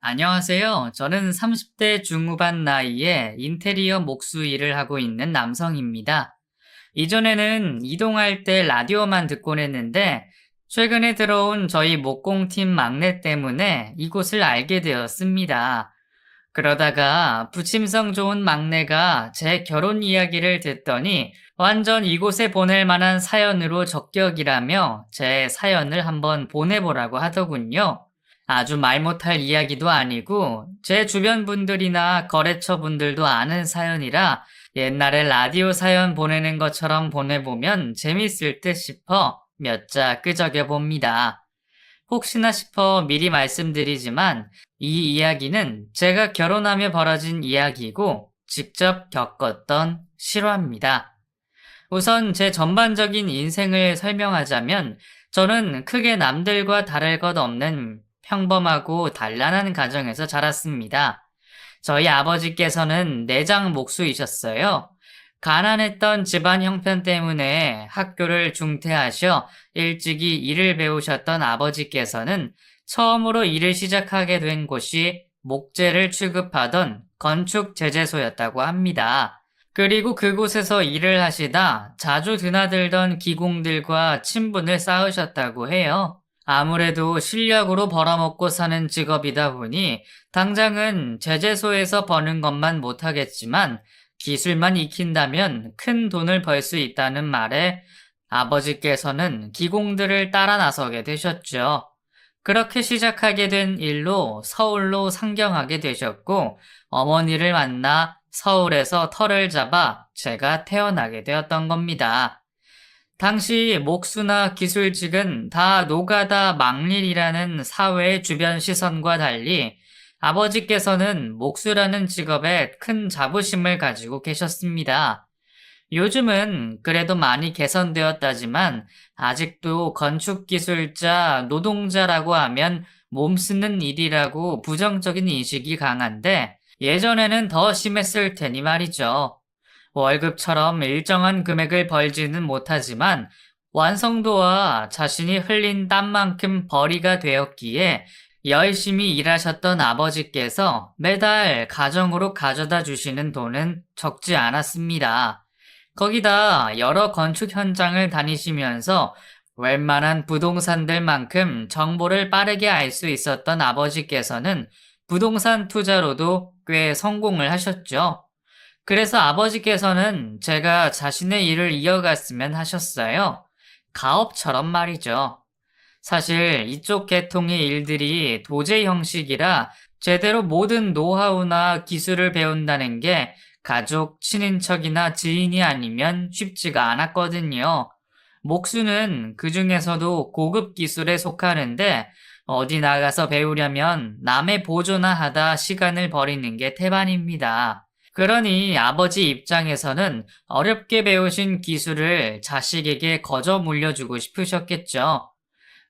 안녕하세요. 저는 30대 중후반 나이에 인테리어 목수 일을 하고 있는 남성입니다. 이전에는 이동할 때 라디오만 듣곤 했는데, 최근에 들어온 저희 목공팀 막내 때문에 이곳을 알게 되었습니다. 그러다가 부침성 좋은 막내가 제 결혼 이야기를 듣더니 완전 이곳에 보낼 만한 사연으로 적격이라며 제 사연을 한번 보내보라고 하더군요. 아주 말 못할 이야기도 아니고 제 주변 분들이나 거래처 분들도 아는 사연이라 옛날에 라디오 사연 보내는 것처럼 보내보면 재밌을 듯 싶어 몇 자 끄적여 봅니다. 혹시나 싶어 미리 말씀드리지만 이 이야기는 제가 결혼하며 벌어진 이야기고 직접 겪었던 실화입니다. 우선 제 전반적인 인생을 설명하자면 저는 크게 남들과 다를 것 없는 평범하고 단란한 가정에서 자랐습니다. 저희 아버지께서는 내장 목수이셨어요. 가난했던 집안 형편 때문에 학교를 중퇴하셔 일찍이 일을 배우셨던 아버지께서는 처음으로 일을 시작하게 된 곳이 목재를 취급하던 건축 제재소였다고 합니다. 그리고 그곳에서 일을 하시다 자주 드나들던 기공들과 친분을 쌓으셨다고 해요. 아무래도 실력으로 벌어먹고 사는 직업이다 보니 당장은 제재소에서 버는 것만 못하겠지만 기술만 익힌다면 큰 돈을 벌 수 있다는 말에 아버지께서는 기공들을 따라 나서게 되셨죠. 그렇게 시작하게 된 일로 서울로 상경하게 되셨고 어머니를 만나 서울에서 터를 잡아 제가 태어나게 되었던 겁니다. 당시 목수나 기술직은 다 노가다 막일이라는 사회의 주변 시선과 달리 아버지께서는 목수라는 직업에 큰 자부심을 가지고 계셨습니다. 요즘은 그래도 많이 개선되었다지만 아직도 건축기술자, 노동자라고 하면 몸 쓰는 일이라고 부정적인 인식이 강한데 예전에는 더 심했을 테니 말이죠. 월급처럼 일정한 금액을 벌지는 못하지만 완성도와 자신이 흘린 땀만큼 벌이가 되었기에 열심히 일하셨던 아버지께서 매달 가정으로 가져다 주시는 돈은 적지 않았습니다. 거기다 여러 건축 현장을 다니시면서 웬만한 부동산들만큼 정보를 빠르게 알 수 있었던 아버지께서는 부동산 투자로도 꽤 성공을 하셨죠. 그래서 아버지께서는 제가 자신의 일을 이어갔으면 하셨어요. 가업처럼 말이죠. 사실 이쪽 계통의 일들이 도제 형식이라 제대로 모든 노하우나 기술을 배운다는 게 가족, 친인척이나 지인이 아니면 쉽지가 않았거든요. 목수는 그 중에서도 고급 기술에 속하는데 어디 나가서 배우려면 남의 보조나 하다 시간을 버리는 게 태반입니다. 그러니 아버지 입장에서는 어렵게 배우신 기술을 자식에게 거저 물려주고 싶으셨겠죠.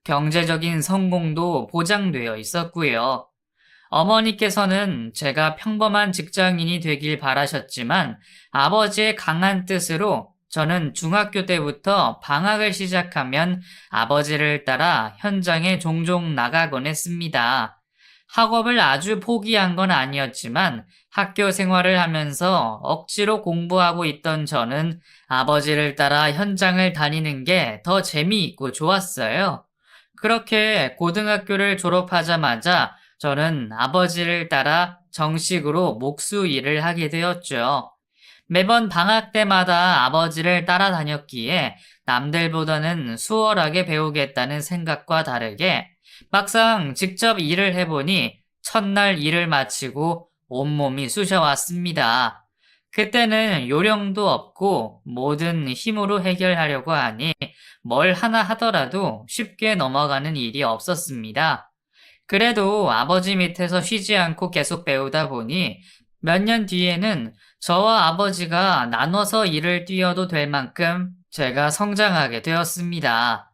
경제적인 성공도 보장되어 있었고요. 어머니께서는 제가 평범한 직장인이 되길 바라셨지만 아버지의 강한 뜻으로 저는 중학교 때부터 방학을 시작하면 아버지를 따라 현장에 종종 나가곤 했습니다. 학업을 아주 포기한 건 아니었지만 학교 생활을 하면서 억지로 공부하고 있던 저는 아버지를 따라 현장을 다니는 게 더 재미있고 좋았어요. 그렇게 고등학교를 졸업하자마자 저는 아버지를 따라 정식으로 목수 일을 하게 되었죠. 매번 방학 때마다 아버지를 따라다녔기에 남들보다는 수월하게 배우겠다는 생각과 다르게 막상 직접 일을 해보니 첫날 일을 마치고 온몸이 쑤셔왔습니다. 그때는 요령도 없고 모든 힘으로 해결하려고 하니 뭘 하나 하더라도 쉽게 넘어가는 일이 없었습니다. 그래도 아버지 밑에서 쉬지 않고 계속 배우다 보니 몇 년 뒤에는 저와 아버지가 나눠서 일을 뛰어도 될 만큼 제가 성장하게 되었습니다.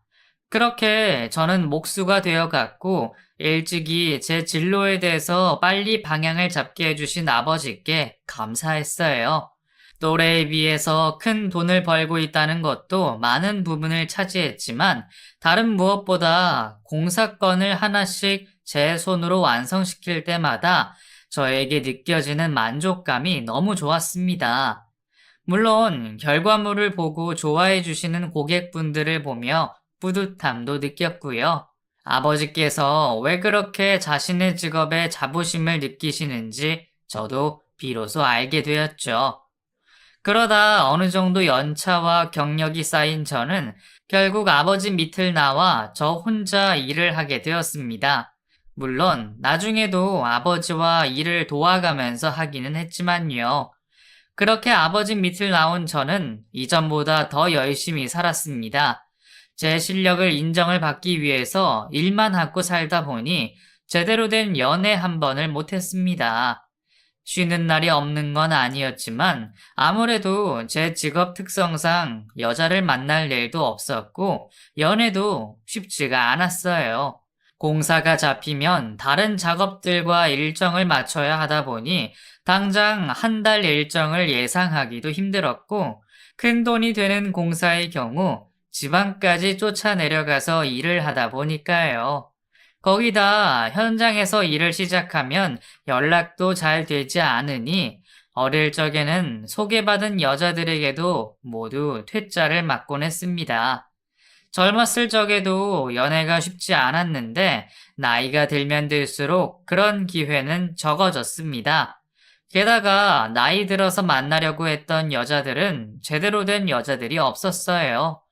그렇게 저는 목수가 되어갔고 일찍이 제 진로에 대해서 빨리 방향을 잡게 해주신 아버지께 감사했어요. 또래에 비해서 큰 돈을 벌고 있다는 것도 많은 부분을 차지했지만 다른 무엇보다 공사건을 하나씩 제 손으로 완성시킬 때마다 저에게 느껴지는 만족감이 너무 좋았습니다. 물론 결과물을 보고 좋아해 주시는 고객분들을 보며 뿌듯함도 느꼈고요. 아버지께서 왜 그렇게 자신의 직업에 자부심을 느끼시는지 저도 비로소 알게 되었죠. 그러다 어느 정도 연차와 경력이 쌓인 저는 결국 아버지 밑을 나와 저 혼자 일을 하게 되었습니다. 물론 나중에도 아버지와 일을 도와가면서 하기는 했지만요. 그렇게 아버지 밑을 나온 저는 이전보다 더 열심히 살았습니다. 제 실력을 인정을 받기 위해서 일만 하고 살다 보니 제대로 된 연애 한 번을 못했습니다. 쉬는 날이 없는 건 아니었지만 아무래도 제 직업 특성상 여자를 만날 일도 없었고 연애도 쉽지가 않았어요. 공사가 잡히면 다른 작업들과 일정을 맞춰야 하다 보니 당장 한 달 일정을 예상하기도 힘들었고 큰 돈이 되는 공사의 경우 지방까지 쫓아내려가서 일을 하다 보니까요. 거기다 현장에서 일을 시작하면 연락도 잘 되지 않으니 어릴 적에는 소개받은 여자들에게도 모두 퇴짜를 맞곤 했습니다. 젊었을 적에도 연애가 쉽지 않았는데 나이가 들면 들수록 그런 기회는 적어졌습니다. 게다가 나이 들어서 만나려고 했던 여자들은 제대로 된 여자들이 없었어요.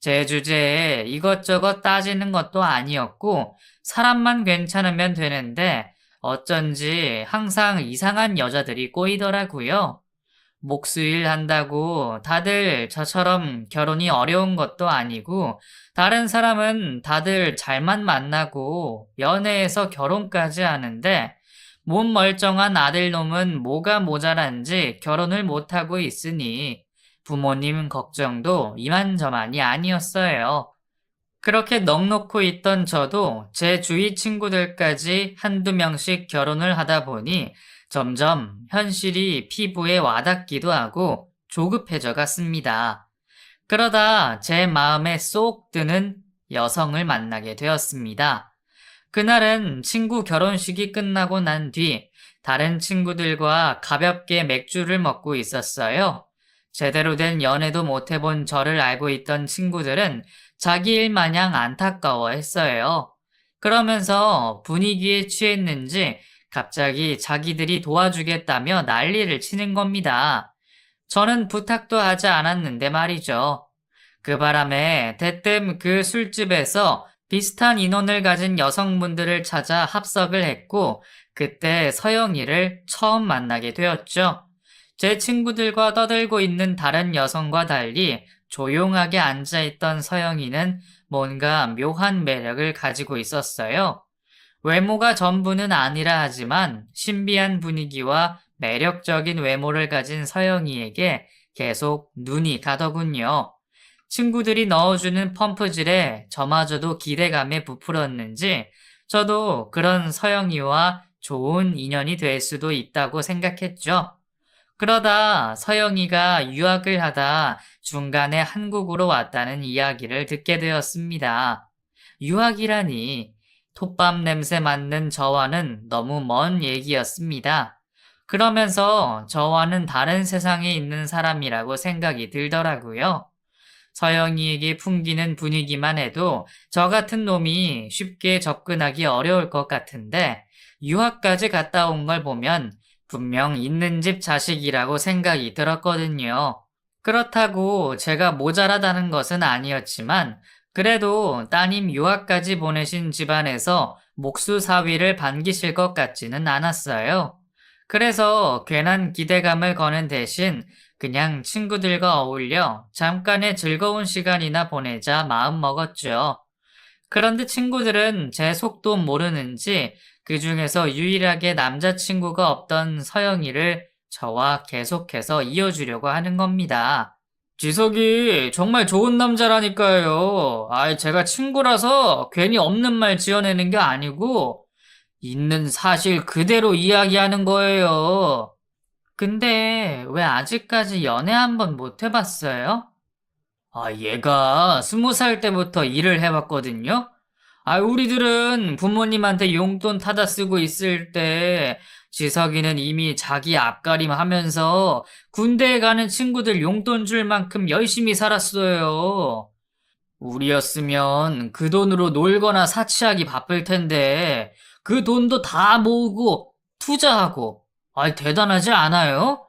제 주제에 이것저것 따지는 것도 아니었고 사람만 괜찮으면 되는데 어쩐지 항상 이상한 여자들이 꼬이더라고요. 목수일 한다고 다들 저처럼 결혼이 어려운 것도 아니고 다른 사람은 다들 잘만 만나고 연애해서 결혼까지 하는데 몸 멀쩡한 아들놈은 뭐가 모자란지 결혼을 못하고 있으니 부모님 걱정도 이만저만이 아니었어요. 그렇게 넋놓고 있던 저도 제 주위 친구들까지 한두 명씩 결혼을 하다 보니 점점 현실이 피부에 와닿기도 하고 조급해져 갔습니다. 그러다 제 마음에 쏙 드는 여성을 만나게 되었습니다. 그날은 친구 결혼식이 끝나고 난 뒤 다른 친구들과 가볍게 맥주를 먹고 있었어요. 제대로 된 연애도 못 해본 저를 알고 있던 친구들은 자기 일 마냥 안타까워했어요. 그러면서 분위기에 취했는지 갑자기 자기들이 도와주겠다며 난리를 치는 겁니다. 저는 부탁도 하지 않았는데 말이죠. 그 바람에 대뜸 그 술집에서 비슷한 인원을 가진 여성분들을 찾아 합석을 했고 그때 서영이를 처음 만나게 되었죠. 제 친구들과 떠들고 있는 다른 여성과 달리 조용하게 앉아있던 서영이는 뭔가 묘한 매력을 가지고 있었어요. 외모가 전부는 아니라 하지만 신비한 분위기와 매력적인 외모를 가진 서영이에게 계속 눈이 가더군요. 친구들이 넣어주는 펌프질에 저마저도 기대감에 부풀었는지 저도 그런 서영이와 좋은 인연이 될 수도 있다고 생각했죠. 그러다 서영이가 유학을 하다 중간에 한국으로 왔다는 이야기를 듣게 되었습니다. 유학이라니 톱밥 냄새 맡는 저와는 너무 먼 얘기였습니다. 그러면서 저와는 다른 세상에 있는 사람이라고 생각이 들더라고요. 서영이에게 풍기는 분위기만 해도 저 같은 놈이 쉽게 접근하기 어려울 것 같은데 유학까지 갔다 온 걸 보면 분명 있는 집 자식이라고 생각이 들었거든요. 그렇다고 제가 모자라다는 것은 아니었지만 그래도 따님 유학까지 보내신 집안에서 목수 사위를 반기실 것 같지는 않았어요. 그래서 괜한 기대감을 거는 대신 그냥 친구들과 어울려 잠깐의 즐거운 시간이나 보내자 마음먹었죠. 그런데 친구들은 제 속도 모르는지 그 중에서 유일하게 남자친구가 없던 서영이를 저와 계속해서 이어주려고 하는 겁니다. 지석이 정말 좋은 남자라니까요. 제가 친구라서 괜히 없는 말 지어내는 게 아니고 있는 사실 그대로 이야기하는 거예요. 근데 왜 아직까지 연애 한 번 못 해봤어요? 얘가 20살 때부터 일을 해왔거든요? 우리들은 부모님한테 용돈 타다 쓰고 있을 때 지석이는 이미 자기 앞가림 하면서 군대에 가는 친구들 용돈 줄 만큼 열심히 살았어요. 우리였으면 그 돈으로 놀거나 사치하기 바쁠 텐데 그 돈도 다 모으고 투자하고 대단하지 않아요?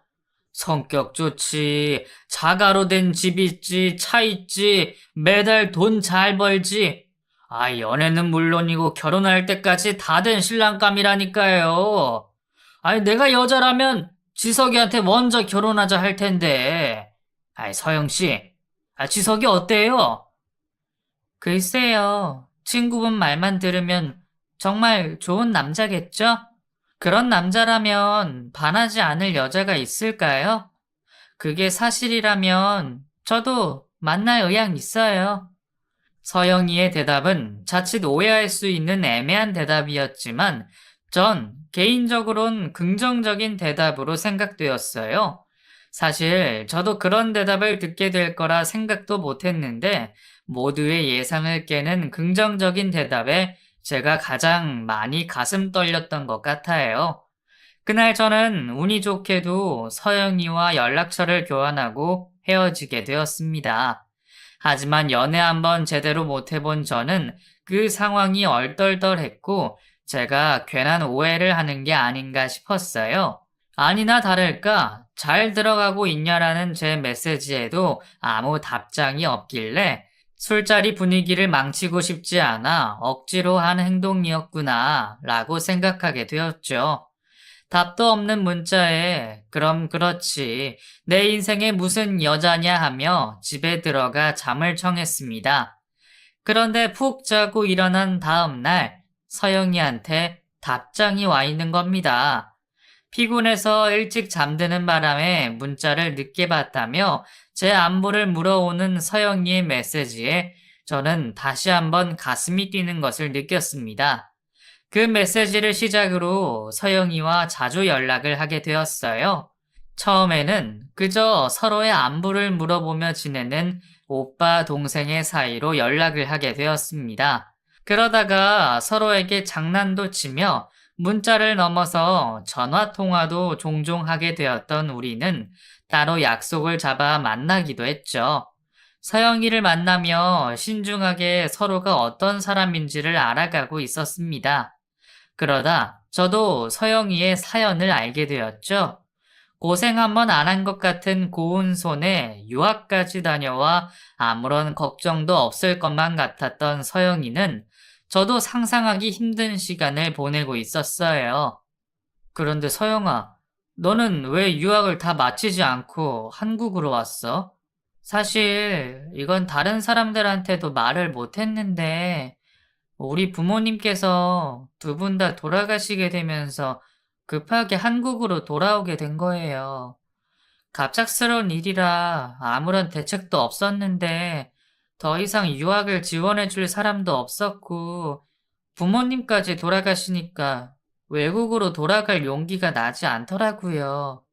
성격 좋지, 자가로 된 집 있지, 차 있지, 매달 돈 잘 벌지. 연애는 물론이고 결혼할 때까지 다 된 신랑감이라니까요. 내가 여자라면 지석이한테 먼저 결혼하자 할 텐데. 서영 씨, 지석이 어때요? 글쎄요, 친구분 말만 들으면 정말 좋은 남자겠죠? 그런 남자라면 반하지 않을 여자가 있을까요? 그게 사실이라면 저도 만날 의향 있어요. 서영이의 대답은 자칫 오해할 수 있는 애매한 대답이었지만 전 개인적으론 긍정적인 대답으로 생각되었어요. 사실 저도 그런 대답을 듣게 될 거라 생각도 못했는데 모두의 예상을 깨는 긍정적인 대답에 제가 가장 많이 가슴 떨렸던 것 같아요. 그날 저는 운이 좋게도 서영이와 연락처를 교환하고 헤어지게 되었습니다. 하지만 연애 한번 제대로 못 해본 저는 그 상황이 얼떨떨했고 제가 괜한 오해를 하는 게 아닌가 싶었어요. 아니나 다를까 잘 들어가고 있냐라는 제 메시지에도 아무 답장이 없길래 술자리 분위기를 망치고 싶지 않아 억지로 한 행동이었구나 라고 생각하게 되었죠. 답도 없는 문자에 그럼 그렇지 내 인생에 무슨 여자냐 하며 집에 들어가 잠을 청했습니다. 그런데 푹 자고 일어난 다음 날 서영이한테 답장이 와 있는 겁니다. 피곤해서 일찍 잠드는 바람에 문자를 늦게 봤다며 제 안부를 물어오는 서영이의 메시지에 저는 다시 한번 가슴이 뛰는 것을 느꼈습니다. 그 메시지를 시작으로 서영이와 자주 연락을 하게 되었어요. 처음에는 그저 서로의 안부를 물어보며 지내는 오빠 동생의 사이로 연락을 하게 되었습니다. 그러다가 서로에게 장난도 치며 문자를 넘어서 전화 통화도 종종 하게 되었던 우리는 따로 약속을 잡아 만나기도 했죠. 서영이를 만나며 신중하게 서로가 어떤 사람인지를 알아가고 있었습니다. 그러다 저도 서영이의 사연을 알게 되었죠. 고생 한번 안 한 것 같은 고운 손에 유학까지 다녀와 아무런 걱정도 없을 것만 같았던 서영이는 저도 상상하기 힘든 시간을 보내고 있었어요. 그런데 서영아, 너는 왜 유학을 다 마치지 않고 한국으로 왔어? 사실 이건 다른 사람들한테도 말을 못했는데 우리 부모님께서 두 분 다 돌아가시게 되면서 급하게 한국으로 돌아오게 된 거예요. 갑작스러운 일이라 아무런 대책도 없었는데 더 이상 유학을 지원해 줄 사람도 없었고 부모님까지 돌아가시니까 외국으로 돌아갈 용기가 나지 않더라고요.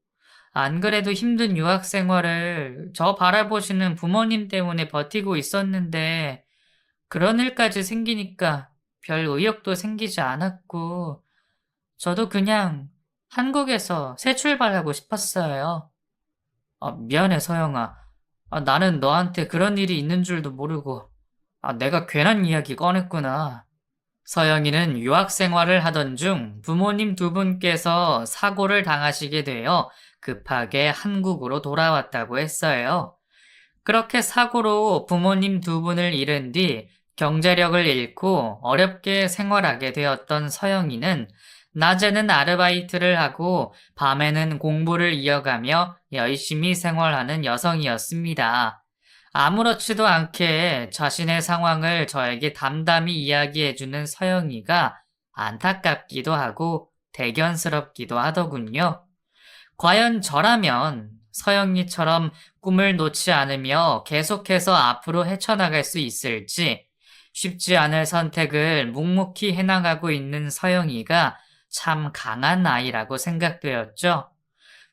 안 그래도 힘든 유학 생활을 저 바라보시는 부모님 때문에 버티고 있었는데 그런 일까지 생기니까 별 의욕도 생기지 않았고 저도 그냥 한국에서 새 출발하고 싶었어요. 미안해, 서영아. 나는 너한테 그런 일이 있는 줄도 모르고, 내가 괜한 이야기 꺼냈구나. 서영이는 유학 생활을 하던 중 부모님 두 분께서 사고를 당하시게 되어 급하게 한국으로 돌아왔다고 했어요. 그렇게 사고로 부모님 두 분을 잃은 뒤 경제력을 잃고 어렵게 생활하게 되었던 서영이는 낮에는 아르바이트를 하고 밤에는 공부를 이어가며 열심히 생활하는 여성이었습니다. 아무렇지도 않게 자신의 상황을 저에게 담담히 이야기해주는 서영이가 안타깝기도 하고 대견스럽기도 하더군요. 과연 저라면 서영이처럼 꿈을 놓지 않으며 계속해서 앞으로 헤쳐나갈 수 있을지 쉽지 않을 선택을 묵묵히 해나가고 있는 서영이가 참 강한 아이라고 생각되었죠.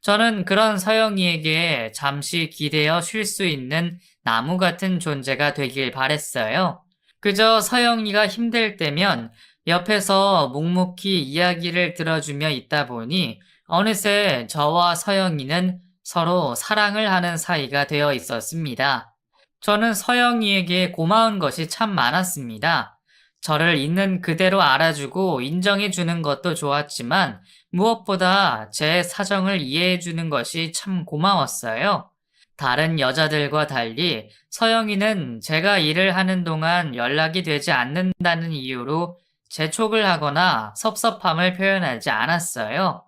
저는 그런 서영이에게 잠시 기대어 쉴 수 있는 나무 같은 존재가 되길 바랬어요. 그저 서영이가 힘들 때면 옆에서 묵묵히 이야기를 들어주며 있다 보니 어느새 저와 서영이는 서로 사랑을 하는 사이가 되어 있었습니다. 저는 서영이에게 고마운 것이 참 많았습니다. 저를 있는 그대로 알아주고 인정해주는 것도 좋았지만 무엇보다 제 사정을 이해해주는 것이 참 고마웠어요. 다른 여자들과 달리 서영이는 제가 일을 하는 동안 연락이 되지 않는다는 이유로 재촉을 하거나 섭섭함을 표현하지 않았어요.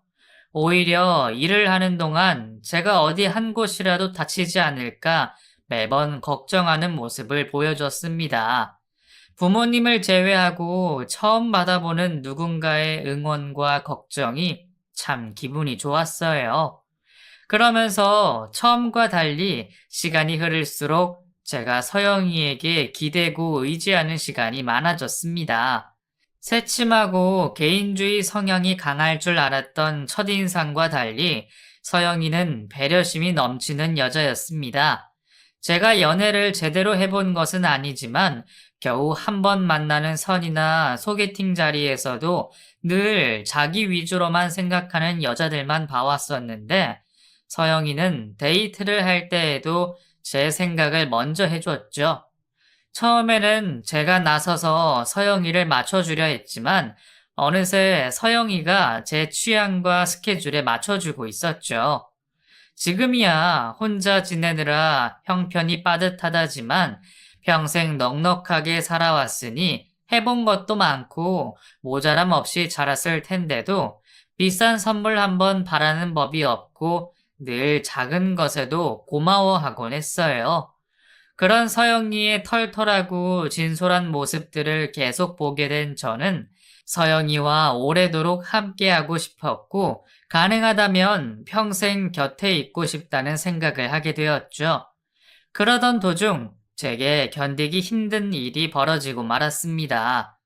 오히려 일을 하는 동안 제가 어디 한 곳이라도 다치지 않을까 매번 걱정하는 모습을 보여줬습니다. 부모님을 제외하고 처음 받아보는 누군가의 응원과 걱정이 참 기분이 좋았어요. 그러면서 처음과 달리 시간이 흐를수록 제가 서영이에게 기대고 의지하는 시간이 많아졌습니다. 새침하고 개인주의 성향이 강할 줄 알았던 첫인상과 달리 서영이는 배려심이 넘치는 여자였습니다. 제가 연애를 제대로 해본 것은 아니지만 겨우 한 번 만나는 선이나 소개팅 자리에서도 늘 자기 위주로만 생각하는 여자들만 봐왔었는데 서영이는 데이트를 할 때에도 제 생각을 먼저 해줬죠. 처음에는 제가 나서서 서영이를 맞춰주려 했지만 어느새 서영이가 제 취향과 스케줄에 맞춰주고 있었죠. 지금이야 혼자 지내느라 형편이 빠듯하다지만 평생 넉넉하게 살아왔으니 해본 것도 많고 모자람 없이 자랐을 텐데도 비싼 선물 한번 바라는 법이 없고 늘 작은 것에도 고마워하곤 했어요. 그런 서영이의 털털하고 진솔한 모습들을 계속 보게 된 저는 서영이와 오래도록 함께하고 싶었고 가능하다면 평생 곁에 있고 싶다는 생각을 하게 되었죠. 그러던 도중 제게 견디기 힘든 일이 벌어지고 말았습니다.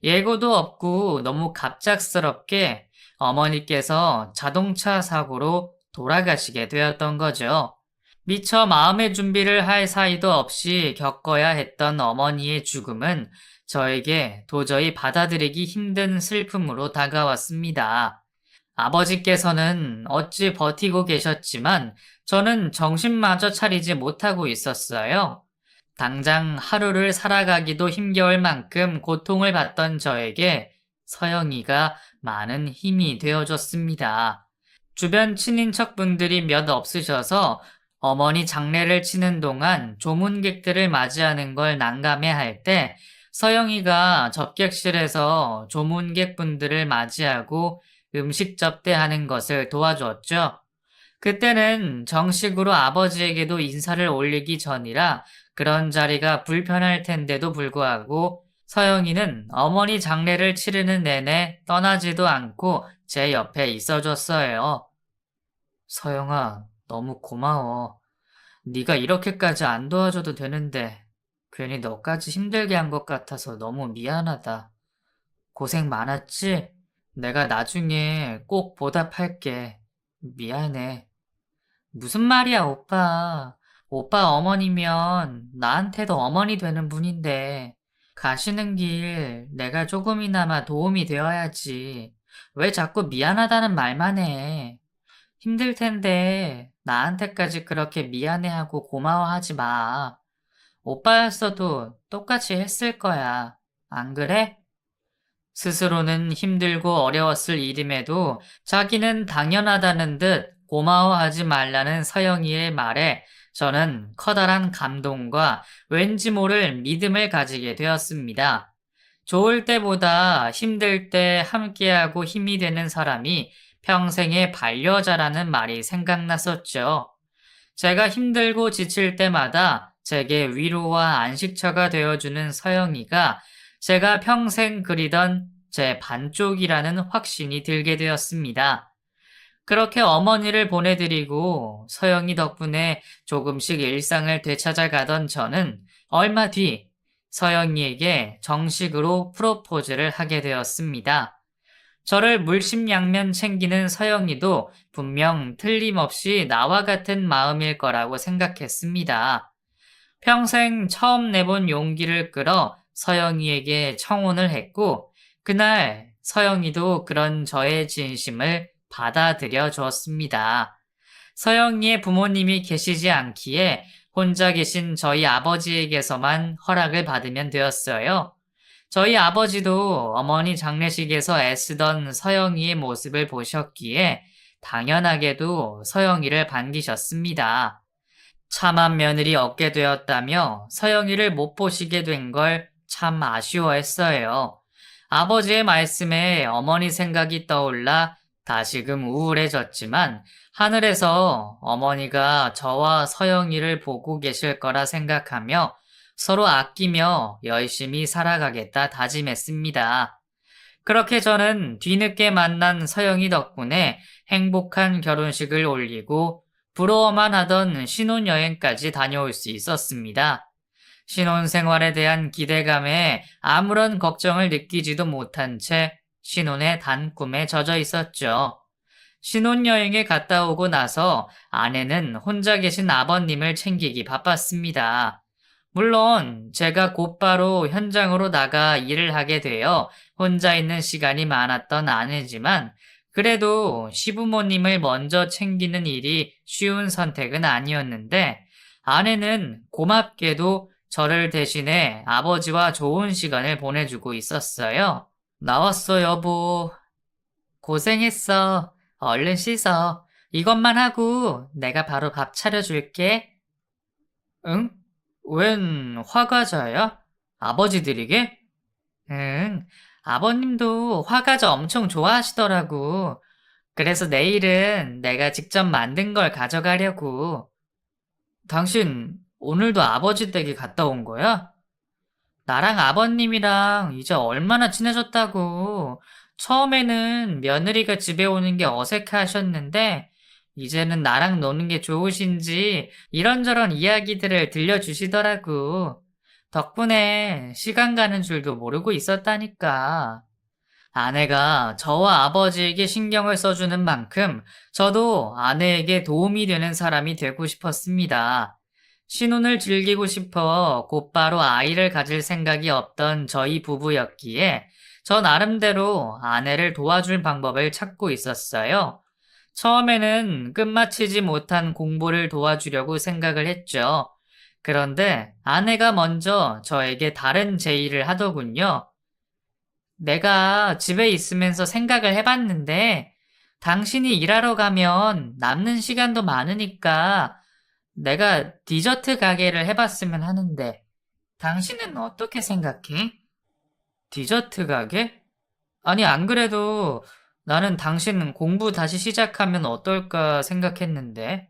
예고도 없고 너무 갑작스럽게 어머니께서 자동차 사고로 돌아가시게 되었던 거죠. 미처 마음의 준비를 할 사이도 없이 겪어야 했던 어머니의 죽음은 저에게 도저히 받아들이기 힘든 슬픔으로 다가왔습니다. 아버지께서는 어찌 버티고 계셨지만 저는 정신마저 차리지 못하고 있었어요. 당장 하루를 살아가기도 힘겨울 만큼 고통을 받던 저에게 서영이가 많은 힘이 되어줬습니다. 주변 친인척분들이 몇 없으셔서 어머니 장례를 치는 동안 조문객들을 맞이하는 걸 난감해할 때 서영이가 접객실에서 조문객분들을 맞이하고 음식 접대하는 것을 도와줬죠. 그때는 정식으로 아버지에게도 인사를 올리기 전이라 그런 자리가 불편할 텐데도 불구하고 서영이는 어머니 장례를 치르는 내내 떠나지도 않고 제 옆에 있어줬어요. 서영아, 너무 고마워. 네가 이렇게까지 안 도와줘도 되는데 괜히 너까지 힘들게 한 것 같아서 너무 미안하다. 고생 많았지? 내가 나중에 꼭 보답할게. 미안해. 무슨 말이야, 오빠. 오빠 어머니면 나한테도 어머니 되는 분인데 가시는 길 내가 조금이나마 도움이 되어야지. 왜 자꾸 미안하다는 말만 해. 힘들 텐데 나한테까지 그렇게 미안해하고 고마워하지 마. 오빠였어도 똑같이 했을 거야. 안 그래? 스스로는 힘들고 어려웠을 일임에도 자기는 당연하다는 듯 고마워하지 말라는 서영이의 말에 저는 커다란 감동과 왠지 모를 믿음을 가지게 되었습니다. 좋을 때보다 힘들 때 함께하고 힘이 되는 사람이 평생의 반려자라는 말이 생각났었죠. 제가 힘들고 지칠 때마다 제게 위로와 안식처가 되어주는 서영이가 제가 평생 그리던 제 반쪽이라는 확신이 들게 되었습니다. 그렇게 어머니를 보내드리고 서영이 덕분에 조금씩 일상을 되찾아가던 저는 얼마 뒤 서영이에게 정식으로 프로포즈를 하게 되었습니다. 저를 물심양면 챙기는 서영이도 분명 틀림없이 나와 같은 마음일 거라고 생각했습니다. 평생 처음 내본 용기를 끌어 서영이에게 청혼을 했고, 그날 서영이도 그런 저의 진심을 받아들여 주었습니다. 서영이의 부모님이 계시지 않기에 혼자 계신 저희 아버지에게서만 허락을 받으면 되었어요. 저희 아버지도 어머니 장례식에서 애쓰던 서영이의 모습을 보셨기에 당연하게도 서영이를 반기셨습니다. 참한 며느리 얻게 되었다며 서영이를 못 보시게 된 걸 참 아쉬워했어요. 아버지의 말씀에 어머니 생각이 떠올라 다시금 우울해졌지만 하늘에서 어머니가 저와 서영이를 보고 계실 거라 생각하며 서로 아끼며 열심히 살아가겠다 다짐했습니다. 그렇게 저는 뒤늦게 만난 서영이 덕분에 행복한 결혼식을 올리고 부러워만 하던 신혼여행까지 다녀올 수 있었습니다. 신혼생활에 대한 기대감에 아무런 걱정을 느끼지도 못한 채 신혼의 단꿈에 젖어 있었죠. 신혼여행에 갔다 오고 나서 아내는 혼자 계신 아버님을 챙기기 바빴습니다. 물론 제가 곧바로 현장으로 나가 일을 하게 되어 혼자 있는 시간이 많았던 아내지만 그래도 시부모님을 먼저 챙기는 일이 쉬운 선택은 아니었는데 아내는 고맙게도 저를 대신해 아버지와 좋은 시간을 보내주고 있었어요. 나왔어, 여보. 고생했어. 얼른 씻어. 이것만 하고 내가 바로 밥 차려줄게. 응? 웬 화과자야? 아버지 드리게? 응, 아버님도 화과자 엄청 좋아하시더라고. 그래서 내일은 내가 직접 만든 걸 가져가려고. 당신 오늘도 아버지 댁에 갔다 온 거야? 나랑 아버님이랑 이제 얼마나 친해졌다고. 처음에는 며느리가 집에 오는 게 어색해 하셨는데, 이제는 나랑 노는 게 좋으신지 이런저런 이야기들을 들려주시더라고. 덕분에 시간 가는 줄도 모르고 있었다니까. 아내가 저와 아버지에게 신경을 써주는 만큼 저도 아내에게 도움이 되는 사람이 되고 싶었습니다. 신혼을 즐기고 싶어 곧바로 아이를 가질 생각이 없던 저희 부부였기에 저 나름대로 아내를 도와줄 방법을 찾고 있었어요. 처음에는 끝마치지 못한 공부를 도와주려고 생각을 했죠. 그런데 아내가 먼저 저에게 다른 제의를 하더군요. 내가 집에 있으면서 생각을 해봤는데, 당신이 일하러 가면 남는 시간도 많으니까 내가 디저트 가게를 해봤으면 하는데, 당신은 어떻게 생각해? 디저트 가게? 아니, 안 그래도 나는 당신 공부 다시 시작하면 어떨까 생각했는데,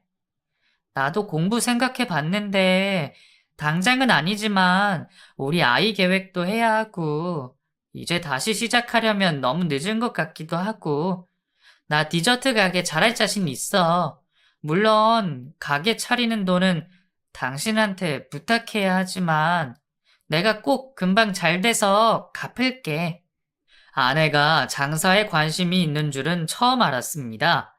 나도 공부 생각해 봤는데, 당장은 아니지만 우리 아이 계획도 해야 하고, 이제 다시 시작하려면 너무 늦은 것 같기도 하고, 나 디저트 가게 잘할 자신 있어. 물론, 가게 차리는 돈은 당신한테 부탁해야 하지만, 내가 꼭 금방 잘 돼서 갚을게. 아내가 장사에 관심이 있는 줄은 처음 알았습니다.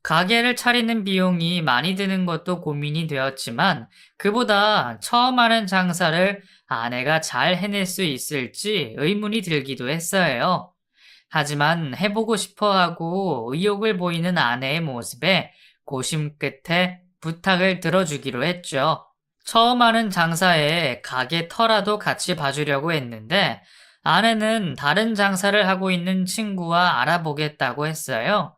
가게를 차리는 비용이 많이 드는 것도 고민이 되었지만 그보다 처음 하는 장사를 아내가 잘 해낼 수 있을지 의문이 들기도 했어요. 하지만 해보고 싶어 하고 의욕을 보이는 아내의 모습에 고심 끝에 부탁을 들어주기로 했죠. 처음 하는 장사에 가게 터라도 같이 봐주려고 했는데 아내는 다른 장사를 하고 있는 친구와 알아보겠다고 했어요.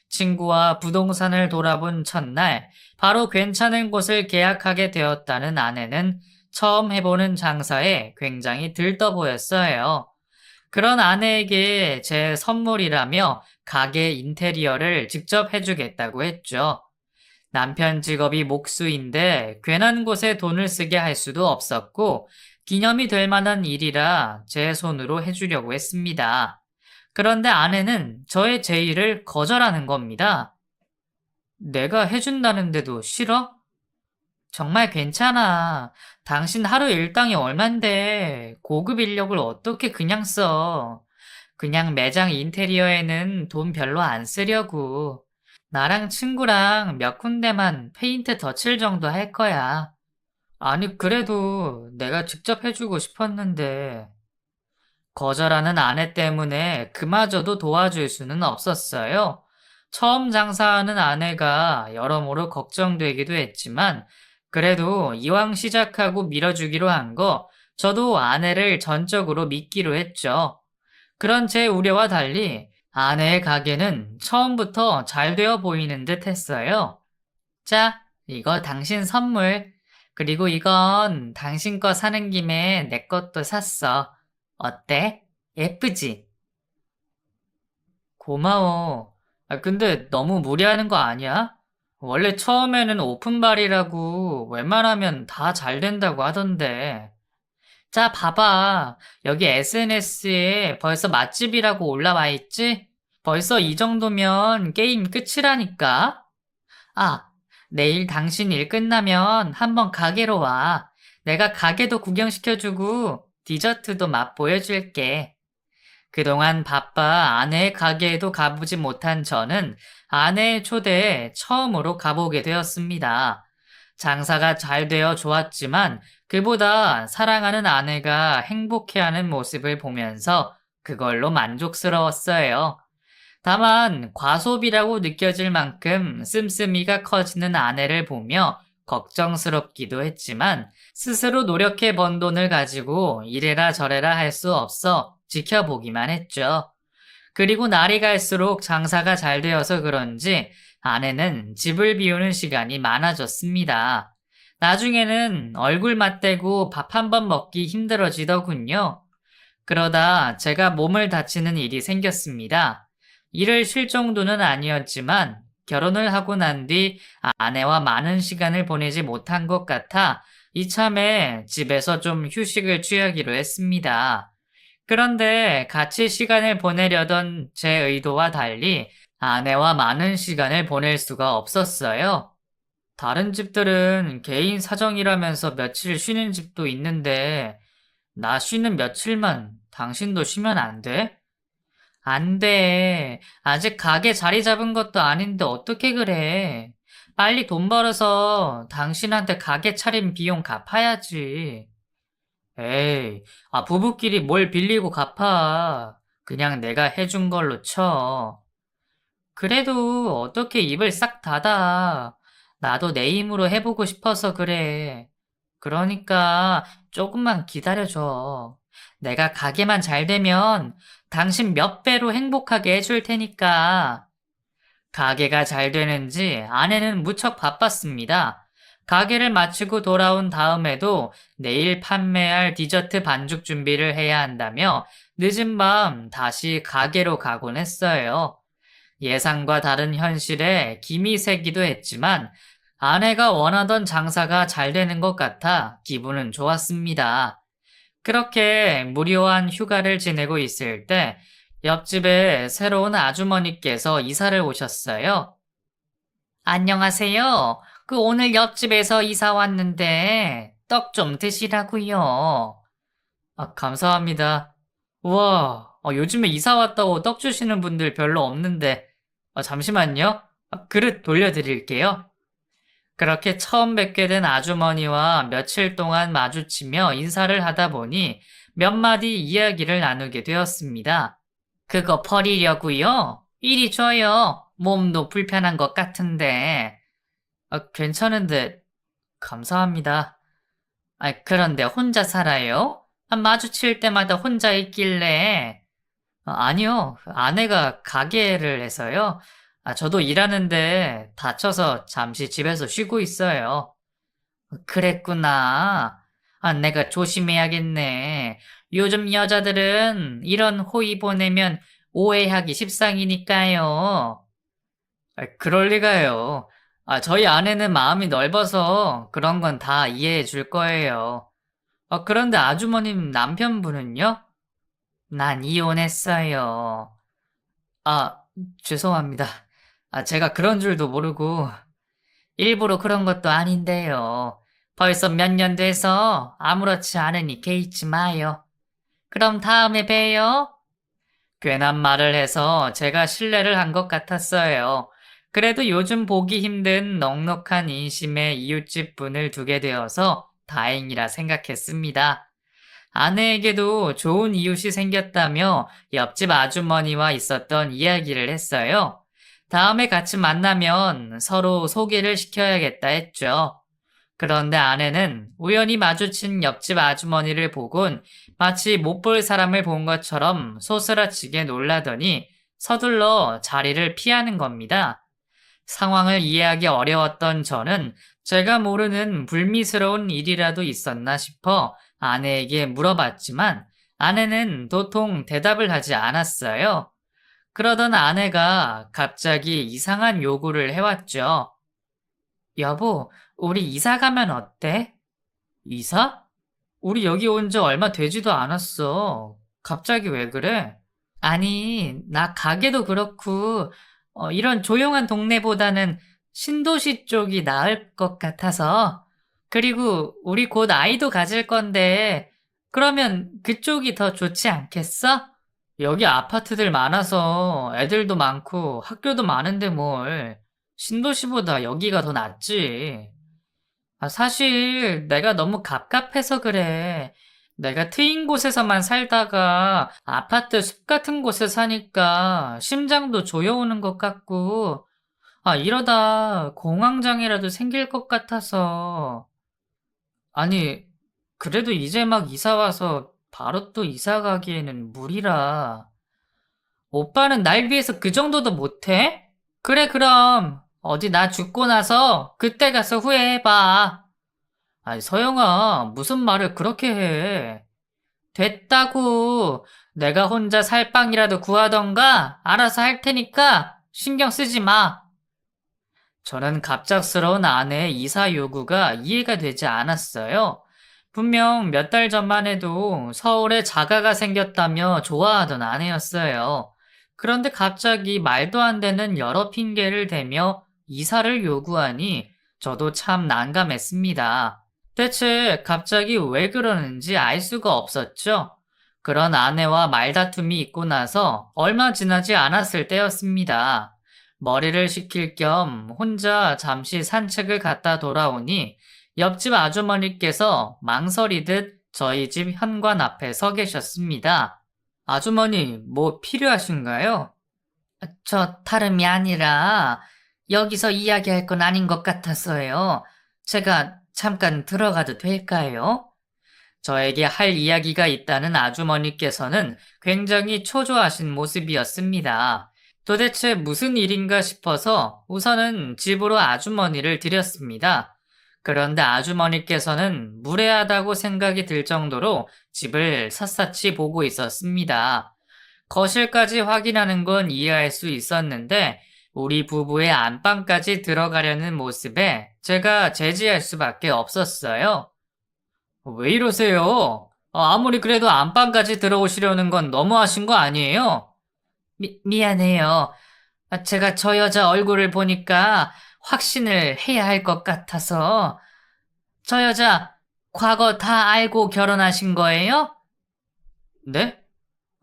친구와 부동산을 돌아본 첫날, 바로 괜찮은 곳을 계약하게 되었다는 아내는 처음 해보는 장사에 굉장히 들떠 보였어요. 그런 아내에게 제 선물이라며 가게 인테리어를 직접 해주겠다고 했죠. 남편 직업이 목수인데 괜한 곳에 돈을 쓰게 할 수도 없었고, 기념이 될 만한 일이라 제 손으로 해주려고 했습니다. 그런데 아내는 저의 제의를 거절하는 겁니다. 내가 해준다는데도 싫어? 정말 괜찮아. 당신 하루 일당이 얼만데 고급 인력을 어떻게 그냥 써. 그냥 매장 인테리어에는 돈 별로 안 쓰려고. 나랑 친구랑 몇 군데만 페인트 덧칠 정도 할 거야. 아니, 그래도 내가 직접 해주고 싶었는데. 거절하는 아내 때문에 그마저도 도와줄 수는 없었어요. 처음 장사하는 아내가 여러모로 걱정되기도 했지만, 그래도 이왕 시작하고 밀어주기로 한 거, 저도 아내를 전적으로 믿기로 했죠. 그런 제 우려와 달리 아내의 가게는 처음부터 잘 되어 보이는 듯 했어요. 자, 이거 당신 선물. 그리고 이건 당신 거 사는 김에 내 것도 샀어. 어때? 예쁘지? 고마워. 근데 너무 무리하는 거 아니야? 원래 처음에는 오픈발이라고 웬만하면 다 잘 된다고 하던데. 자, 봐봐. 여기 SNS에 벌써 맛집이라고 올라와 있지? 벌써 이 정도면 게임 끝이라니까? 아, 내일 당신 일 끝나면 한번 가게로 와. 내가 가게도 구경시켜주고 디저트도 맛보여줄게. 그동안 바빠 아내의 가게에도 가보지 못한 저는 아내의 초대에 처음으로 가보게 되었습니다. 장사가 잘 되어 좋았지만 그보다 사랑하는 아내가 행복해하는 모습을 보면서 그걸로 만족스러웠어요. 다만 과소비라고 느껴질 만큼 씀씀이가 커지는 아내를 보며 걱정스럽기도 했지만 스스로 노력해 번 돈을 가지고 이래라 저래라 할 수 없어 지켜보기만 했죠. 그리고 날이 갈수록 장사가 잘 되어서 그런지 아내는 집을 비우는 시간이 많아졌습니다. 나중에는 얼굴 맞대고 밥 한 번 먹기 힘들어지더군요. 그러다 제가 몸을 다치는 일이 생겼습니다. 일을 쉴 정도는 아니었지만 결혼을 하고 난 뒤 아내와 많은 시간을 보내지 못한 것 같아 이참에 집에서 좀 휴식을 취하기로 했습니다. 그런데 같이 시간을 보내려던 제 의도와 달리 아내와 많은 시간을 보낼 수가 없었어요. 다른 집들은 개인 사정이라면서 며칠 쉬는 집도 있는데 나 쉬는 며칠만 당신도 쉬면 안 돼? 안 돼. 아직 가게 자리 잡은 것도 아닌데 어떻게 그래. 빨리 돈 벌어서 당신한테 가게 차림 비용 갚아야지. 에이, 부부끼리 뭘 빌리고 갚아. 그냥 내가 해준 걸로 쳐. 그래도 어떻게 입을 싹 닫아. 나도 내 힘으로 해보고 싶어서 그래. 그러니까 조금만 기다려줘. 내가 가게만 잘 되면 당신 몇 배로 행복하게 해줄 테니까. 가게가 잘 되는지 아내는 무척 바빴습니다. 가게를 마치고 돌아온 다음에도 내일 판매할 디저트 반죽 준비를 해야 한다며 늦은 밤 다시 가게로 가곤 했어요. 예상과 다른 현실에 김이 새기도 했지만 아내가 원하던 장사가 잘 되는 것 같아 기분은 좋았습니다. 그렇게 무료한 휴가를 지내고 있을 때 옆집에 새로운 아주머니께서 이사를 오셨어요. 안녕하세요. 오늘 옆집에서 이사 왔는데 떡 좀 드시라고요. 감사합니다. 우와, 요즘에 이사 왔다고 떡 주시는 분들 별로 없는데, 잠시만요. 그릇 돌려드릴게요. 그렇게 처음 뵙게 된 아주머니와 며칠 동안 마주치며 인사를 하다 보니 몇 마디 이야기를 나누게 되었습니다. 그거 버리려고요? 이리 줘요. 몸도 불편한 것 같은데. 괜찮은데, 감사합니다. 그런데 혼자 살아요? 마주칠 때마다 혼자 있길래. 아니요. 아내가 가게를 해서요. 저도 일하는데 다쳐서 잠시 집에서 쉬고 있어요. 그랬구나. 내가 조심해야겠네. 요즘 여자들은 이런 호의 보내면 오해하기 십상이니까요. 그럴 리가요. 저희 아내는 마음이 넓어서 그런 건 다 이해해 줄 거예요. 그런데 아주머님 남편분은요? 난 이혼했어요. 아, 죄송합니다. 제가 그런 줄도 모르고 일부러 그런 것도 아닌데요. 벌써 몇 년 돼서 아무렇지 않으니 개의치 마요. 그럼 다음에 봬요. 괜한 말을 해서 제가 실례를 한 것 같았어요. 그래도 요즘 보기 힘든 넉넉한 인심에 이웃집 분을 두게 되어서 다행이라 생각했습니다. 아내에게도 좋은 이웃이 생겼다며 옆집 아주머니와 있었던 이야기를 했어요. 다음에 같이 만나면 서로 소개를 시켜야겠다 했죠. 그런데 아내는 우연히 마주친 옆집 아주머니를 보곤 마치 못 볼 사람을 본 것처럼 소스라치게 놀라더니 서둘러 자리를 피하는 겁니다. 상황을 이해하기 어려웠던 저는 제가 모르는 불미스러운 일이라도 있었나 싶어 아내에게 물어봤지만 아내는 도통 대답을 하지 않았어요. 그러던 아내가 갑자기 이상한 요구를 해왔죠. 여보, 우리 이사 가면 어때? 이사? 우리 여기 온 지 얼마 되지도 않았어. 갑자기 왜 그래? 아니, 나 가게도 그렇고, 이런 조용한 동네보다는 신도시 쪽이 나을 것 같아서. 그리고 우리 곧 아이도 가질 건데, 그러면 그쪽이 더 좋지 않겠어? 여기 아파트들 많아서 애들도 많고 학교도 많은데 뭘. 신도시보다 여기가 더 낫지. 사실 내가 너무 갑갑해서 그래. 내가 트인 곳에서만 살다가 아파트 숲 같은 곳에 사니까 심장도 조여오는 것 같고, 이러다 공황장애라도 생길 것 같아서. 아니, 그래도 이제 막 이사 와서 바로 또 이사 가기에는 무리라. 오빠는 날 위해서 그 정도도 못해? 그래, 그럼. 어디 나 죽고 나서 그때 가서 후회해봐. 아니, 서영아, 무슨 말을 그렇게 해? 됐다고. 내가 혼자 살빵이라도 구하던가 알아서 할 테니까 신경 쓰지 마. 저는 갑작스러운 아내의 이사 요구가 이해가 되지 않았어요. 분명 몇 달 전만 해도 서울에 자가가 생겼다며 좋아하던 아내였어요. 그런데 갑자기 말도 안 되는 여러 핑계를 대며 이사를 요구하니 저도 참 난감했습니다. 대체 갑자기 왜 그러는지 알 수가 없었죠. 그런 아내와 말다툼이 있고 나서 얼마 지나지 않았을 때였습니다. 머리를 식힐 겸 혼자 잠시 산책을 갔다 돌아오니 옆집 아주머니께서 망설이듯 저희 집 현관 앞에 서 계셨습니다. 아주머니, 뭐 필요하신가요? 저 다름이 아니라 여기서 이야기할 건 아닌 것 같아서요. 제가 잠깐 들어가도 될까요? 저에게 할 이야기가 있다는 아주머니께서는 굉장히 초조하신 모습이었습니다. 도대체 무슨 일인가 싶어서 우선은 집으로 아주머니를 들였습니다. 그런데 아주머니께서는 무례하다고 생각이 들 정도로 집을 샅샅이 보고 있었습니다. 거실까지 확인하는 건 이해할 수 있었는데 우리 부부의 안방까지 들어가려는 모습에 제가 제지할 수밖에 없었어요. 왜 이러세요? 아무리 그래도 안방까지 들어오시려는 건 너무하신 거 아니에요? 미안해요. 제가 저 여자 얼굴을 보니까 확신을 해야 할 것 같아서. 저 여자 과거 다 알고 결혼하신 거예요? 네?